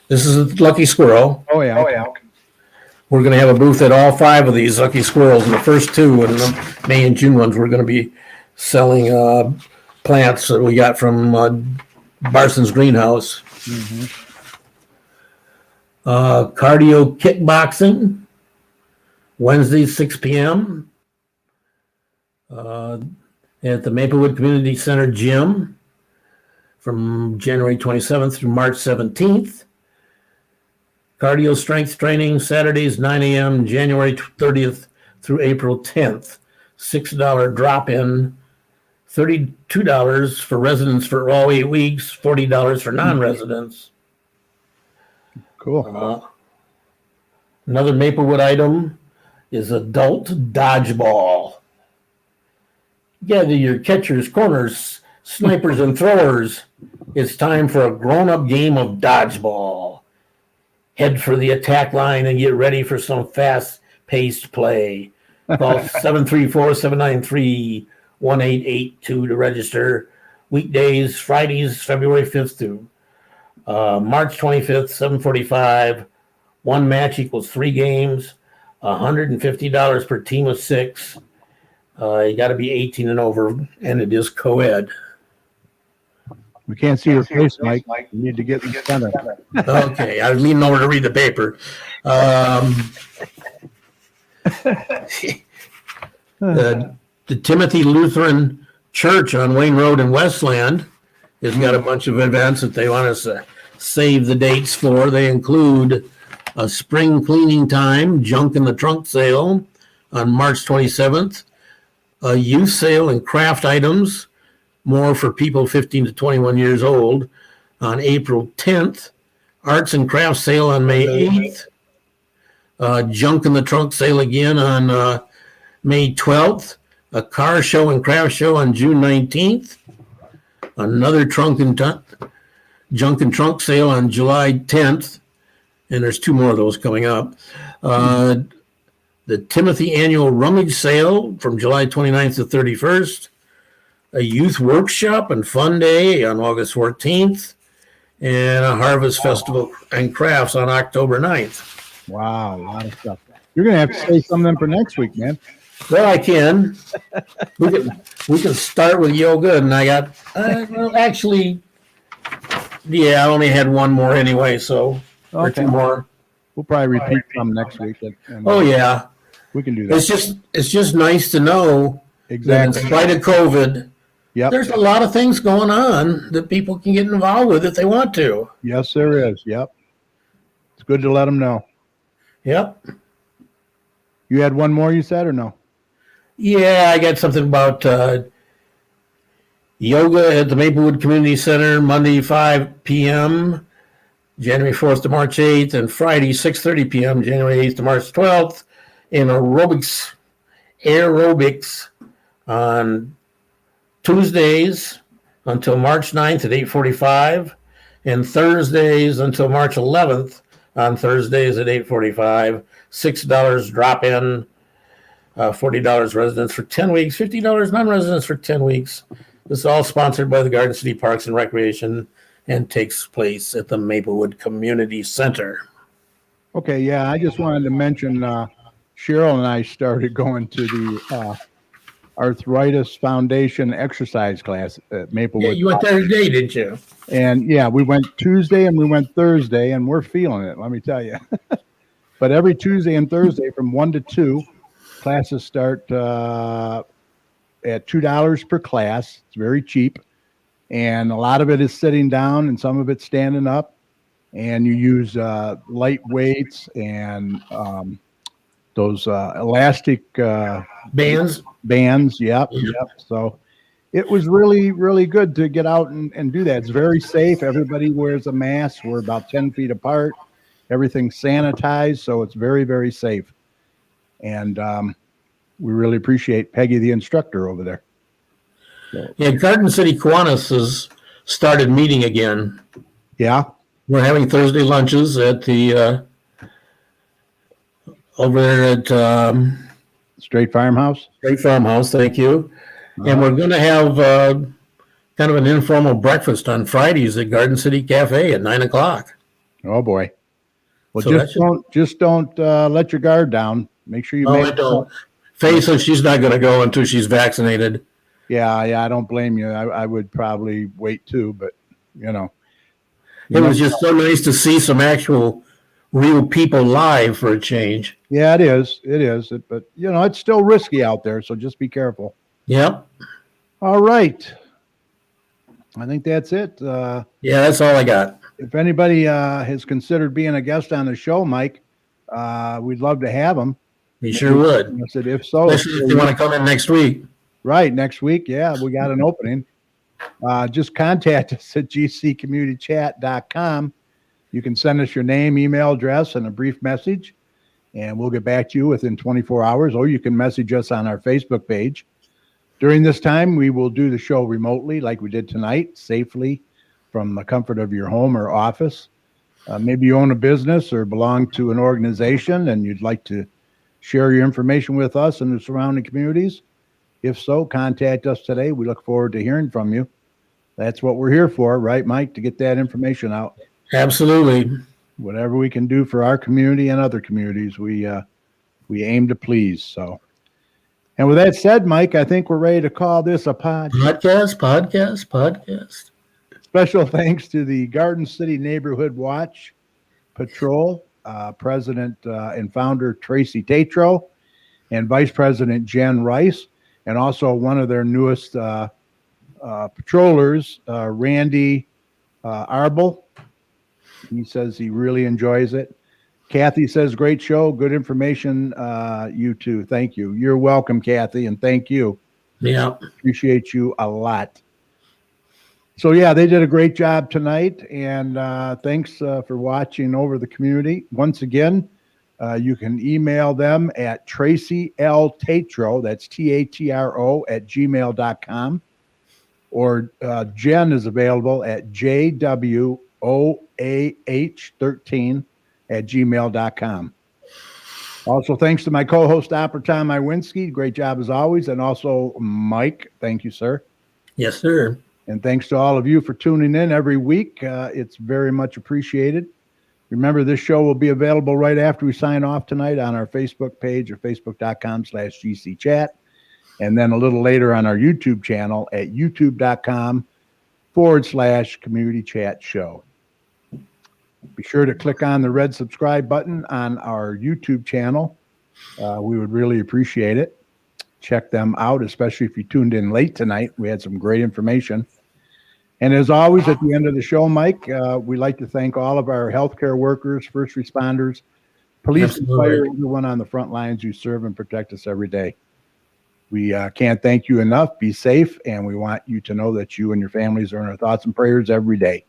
this is Lucky Squirrel. Oh, yeah. Okay. We're going to have a booth at all 5 of these Lucky Squirrels. And the first 2 and the May and June ones, we're going to be selling plants that we got from Barson's Greenhouse. Mm-hmm. Cardio kickboxing, Wednesday, 6 p.m. At the Maplewood Community Center gym from January 27th through March 17th. Cardio strength training, Saturdays, 9 a.m., January 30th through April 10th. $6 drop-in, $32 for residents for all 8 weeks, $40 for non-residents. Cool. Another Maplewood item is adult dodgeball. Gather your catchers, corners, snipers, and throwers. It's time for a grown-up game of dodgeball. Head for the attack line and get ready for some fast-paced play. Call 734-793-1882 to register. Weekdays, Fridays, February 5th through March 25th, 7:45. 1 match equals 3 games. $150 per team of 6. You got to be 18 and over, and it is co-ed. We can't see your face, Mike. You need to get in the center. Okay, I was leaning over to read the paper. The Timothy Lutheran Church on Wayne Road in Westland has got a bunch of events that they want us to save the dates for. They include a spring cleaning time, junk in the trunk sale on March 27th, a youth sale and craft items, more for people 15 to 21 years old, on April 10th, arts and crafts sale on May 8th, junk in the trunk sale again on May 12th, a car show and craft show on June 19th, another junk and trunk sale on July 10th, and there's 2 more of those coming up. The Timothy Annual Rummage Sale from July 29th to 31st, a youth workshop and fun day on August 14th, and a harvest festival and crafts on October 9th. Wow, a lot of stuff. You're going to have to say something for next week, man. Well, I can. We can start with yoga, and I got well, actually, yeah, I only had 1 more anyway, so or 2 more. We'll probably repeat some next week. And, Oh yeah, we can do that. It's just nice to know that in Exactly. spite of COVID, Yep. there's a lot of things going on that people can get involved with if they want to. Yes, there is. Yep. It's good to let them know. Yep. You had 1 more, you said, or no? Yeah, I got something about yoga at the Maplewood Community Center Monday 5 p.m. January 4th to March 8th, and Friday 6:30 p.m. January 8th to March 12th, and aerobics on Tuesdays until March 9th at 8:45, and Thursdays until March 11th on Thursdays at 8:45. $6 drop-in, $40 residents for 10 weeks, $50 non-residents for 10 weeks. This is all sponsored by the Garden City Parks and Recreation and takes place at the Maplewood Community Center. Okay, yeah, I just wanted to mention Cheryl and I started going to the Arthritis Foundation exercise class at Yeah, Maplewood. you went there today, didn't you? And yeah, we went Tuesday and we went Thursday, and we're feeling it, let me tell you. But every Tuesday and Thursday from 1 to 2, classes start at $2 per class. It's very cheap. And a lot of it is sitting down and some of it's standing up. And you use light weights and those elastic Bands? bands. Yep. So it was really, really good to get out and do that. It's very safe. Everybody wears a mask. We're about 10 feet apart. Everything's sanitized. So it's very, very safe. And we really appreciate Peggy, the instructor over there. Yeah, Garden City Kiwanis has started meeting again. Yeah. We're having Thursday lunches at the over there at Straight Farmhouse. Great Farmhouse. Thank you. And we're going to have kind of an informal breakfast on Fridays at Garden City Cafe at 9:00. Oh boy. Well, So just don't let your guard down. Make sure you No, make I don't. Faye says she's not going to go until she's vaccinated. Yeah, I don't blame you. I would probably wait too, but you know. It was just so nice to see some actual real people live for a change. Yeah, it is. It is. But you know, it's still risky out there, so just be careful. Yep. All right. I think that's it. Yeah, that's all I got. If anybody has considered being a guest on the show, Mike, we'd love to have them. He sure would. I said, if so, Especially if you want to come in next week. right, next week, yeah, we got an opening. Just contact us at gccommunitychat.com. You can send us your name, email address, and a brief message, and we'll get back to you within 24 hours, or you can message us on our Facebook page. During this time, we will do the show remotely like we did tonight, safely from the comfort of your home or office. Maybe you own a business or belong to an organization and you'd like to share your information with us and the surrounding communities. If so, contact us today. We look forward to hearing from you. That's what we're here for, right, Mike? To get that information out. Absolutely. Whatever we can do for our community and other communities, we we aim to please. So, and with that said, Mike, I think we're ready to call this a Podcast. Special thanks to the Garden City Neighborhood Watch Patrol, President and founder Tracy Tatro, and Vice President Jen Rice, and also one of their newest patrollers, Randy Arbel. He says he really enjoys it. Kathy says, great show, good information. You too. Thank you. You're welcome, Kathy, and thank you. Yeah. Appreciate you a lot. So, yeah, they did a great job tonight, and thanks for watching over the community. Once again, you can email them at Tracy L. Tatro, that's Tatro @gmail.com, or Jen is available at jwoah13 Also, thanks to my co-host, Opera Tom Iwinski. Great job as always. And also Mike. Thank you, sir. Yes, sir. And thanks to all of you for tuning in every week. It's very much appreciated. Remember, this show will be available right after we sign off tonight on our Facebook page or facebook.com/GCChat. And then a little later on our YouTube channel at youtube.com/community chat show. Be sure to click on the red subscribe button on our YouTube channel. We would really appreciate it. Check them out, especially if you tuned in late tonight. We had some great information. And as always, at the end of the show, Mike, we'd like to thank all of our healthcare workers, first responders, police, and fire, everyone on the front lines who serve and protect us every day. We can't thank you enough. Be safe, and we want you to know that you and your families are in our thoughts and prayers every day.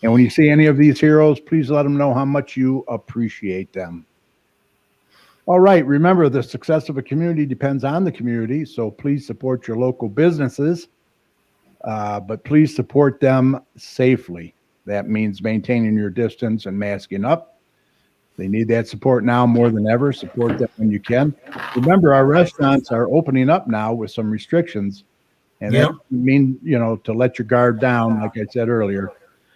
And when you see any of these heroes, please let them know how much you appreciate them. All right, remember, the success of a community depends on the community, so please support your local businesses, but please support them safely. That means maintaining your distance and masking up. They need that support now more than ever. Support them when you can. Remember, our restaurants are opening up now with some restrictions, and that means, to let your guard down, like I said earlier.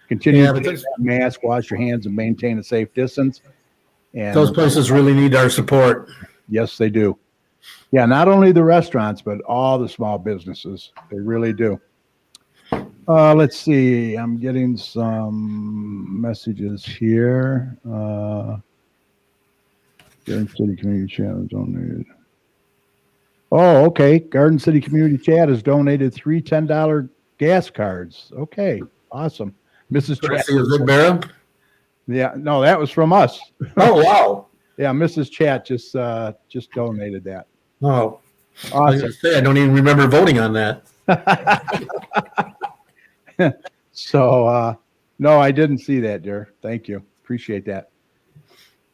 Continue to wear that mask, wash your hands, and maintain a safe distance. And those places really need our support. Yes, they do. Yeah, not only the restaurants, but all the small businesses. They really do. Let's see. I'm getting some messages here. Garden City Community Chat has donated. Oh, okay. Garden City Community Chat has donated 3 $10 gas cards. Okay, awesome. Mrs. Chat. Yeah, no, that was from us. Oh, wow. Yeah, Mrs. Chat just donated that. Oh, awesome. I was gonna say, I don't even remember voting on that. So, no, I didn't see that, dear. Thank you. Appreciate that.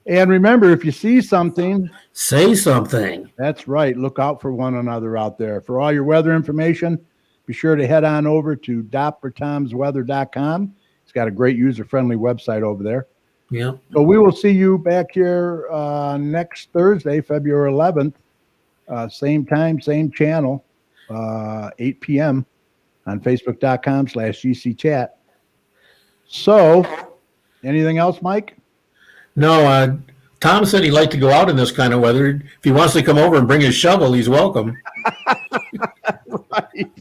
And remember, if you see something, say something. That's right. Look out for one another out there. For all your weather information, be sure to head on over to doppertomsweather.com. It's got a great user-friendly website over there. Yeah. So we will see you back here next Thursday, February 11th. Same time, same channel, 8 p.m. on facebook.com/GCChat. So, anything else, Mike? No, Tom said he'd like to go out in this kind of weather. If he wants to come over and bring his shovel, he's welcome. Right.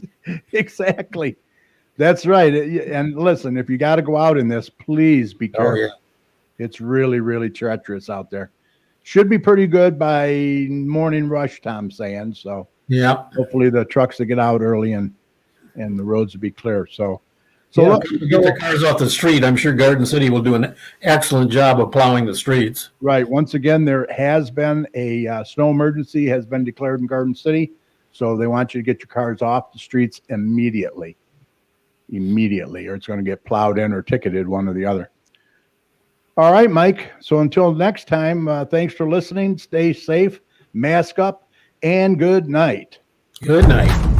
Exactly. That's right. And listen, if you got to go out in this, please be careful. Oh, yeah. It's really, really treacherous out there. Should be pretty good by morning rush, Tom's saying. So yeah, hopefully the trucks will get out early and the roads will be clear. So look, get the cars off the street. I'm sure Garden City will do an excellent job of plowing the streets. Right. Once again, there has been a snow emergency has been declared in Garden City. So they want you to get your cars off the streets immediately, or it's going to get plowed in or ticketed, one or the other. All right, Mike. So until next time, thanks for listening. Stay safe, mask up, and good night. Good night.